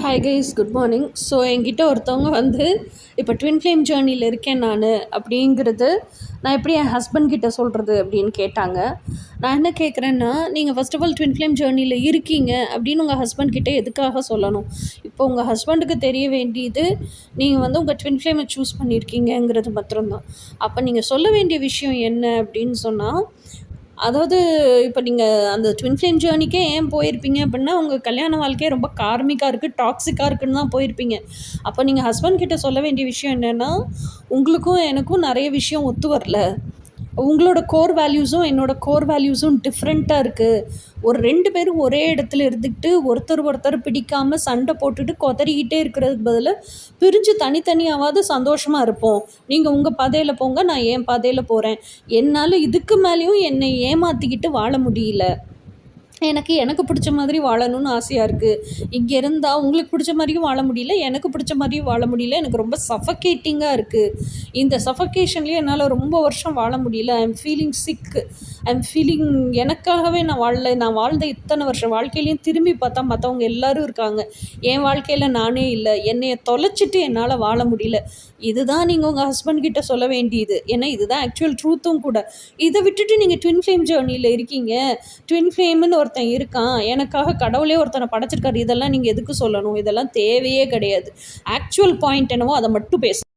Hi guys, good morning. So என்கிட்ட ஒருத்தவங்க வந்து இப்போ ட்வின் ஃப்ளேம் ஜேர்னியில் இருக்கேன் நான் அப்படிங்கிறது நான் எப்படி என் ஹஸ்பண்ட் கிட்ட சொல்கிறது அப்படின்னு கேட்டாங்க. நான் என்ன கேட்குறேன்னா, நீங்கள் first of all twin flame ஜேர்னியில் இருக்கீங்க அப்படின்னு உங்கள் ஹஸ்பண்ட் கிட்ட எதுக்காக சொல்லணும்? இப்போ உங்கள் ஹஸ்பண்டுக்கு தெரிய வேண்டியது நீங்கள் வந்து உங்கள் ட்வின் ஃப்ளேமை சூஸ் பண்ணியிருக்கீங்கங்கிறது மாத்திரம்தான். அப்போ நீங்கள் சொல்ல வேண்டிய விஷயம் என்ன அப்படின்னு சொன்னால், அதாவது இப்போ நீங்கள் அந்த ட்வின் ஃப்ளேம் ஜேர்னிக்கே ஏன் போயிருப்பீங்க அப்படின்னா, உங்கள் கல்யாண வாழ்க்கையே ரொம்ப கார்மிக்காக இருக்குது, டாக்ஸிக்காக இருக்குன்னு தான் போயிருப்பீங்க. அப்போ நீங்கள் ஹஸ்பண்ட் கிட்ட சொல்ல வேண்டிய விஷயம் என்னென்னா, உங்களுக்கும் எனக்கும் நிறைய விஷயம் ஒத்து வரல. உங்களோட கோர் வேல்யூஸும் என்னோடய கோர் வேல்யூஸும் டிஃப்ரெண்ட்டாக இருக்குது. ஒரு 2 பேரும் ஒரே இடத்துல இருந்துக்கிட்டு ஒருத்தர் பிடிக்காமல் சண்டை போட்டுட்டு கொதறிக்கிட்டே இருக்கிறதுக்கு பதிலாக பிரிஞ்சு தனித்தனியாவது சந்தோஷமாக இருப்போம். நீங்கள் உங்கள் பாதையில் போங்க, நான் என் பாதையில் போகிறேன். என்னால் இதுக்கு மேலேயும் என்னை ஏமாற்றிக்கிட்டு வாழ முடியல. எனக்கு பிடிச்ச மாதிரி வாழணும்னு ஆசையாக இருக்குது. இங்கே இருந்தால் உங்களுக்கு பிடிச்ச மாதிரியும் வாழ முடியல, எனக்கு பிடிச்ச மாதிரியும் வாழ முடியல. எனக்கு ரொம்ப சஃபகேட்டிங்காக இருக்குது. இந்த சஃபகேஷன்லேயே என்னால் ரொம்ப வருஷம் வாழ முடியல. I am feeling sick. எனக்காகவே நான் வாழ்ந்த இத்தனை வருஷம் வாழ்க்கையிலையும் திரும்பி பார்த்தா மற்றவங்க எல்லோரும் இருக்காங்க. என் வாழ்க்கையில் நானே இல்லை. என்னைய தொலைச்சிட்டு என்னால் வாழ முடியல. இதுதான் நீங்கள் உங்கள் ஹஸ்பண்ட் கிட்ட சொல்ல வேண்டியது. ஏன்னா இதுதான் ஆக்சுவல் ட்ரூத்தும் கூட. இதை விட்டுட்டு நீங்கள் ட்வின் ஃப்ளேம் ஜேர்னியில் இருக்கீங்க, ட்வின் ஃப்ளேம்னு ஒருத்தன் இருக்கான், எனக்காக கடவுளே ஒருத்தனை படைச்சிருக்காரு, இதெல்லாம் நீங்கள் எதுக்கு சொல்லணும்? இதெல்லாம் தேவையே கிடையாது. ஆக்சுவல் பாயிண்ட் என்னவோ அதை மட்டும் பேச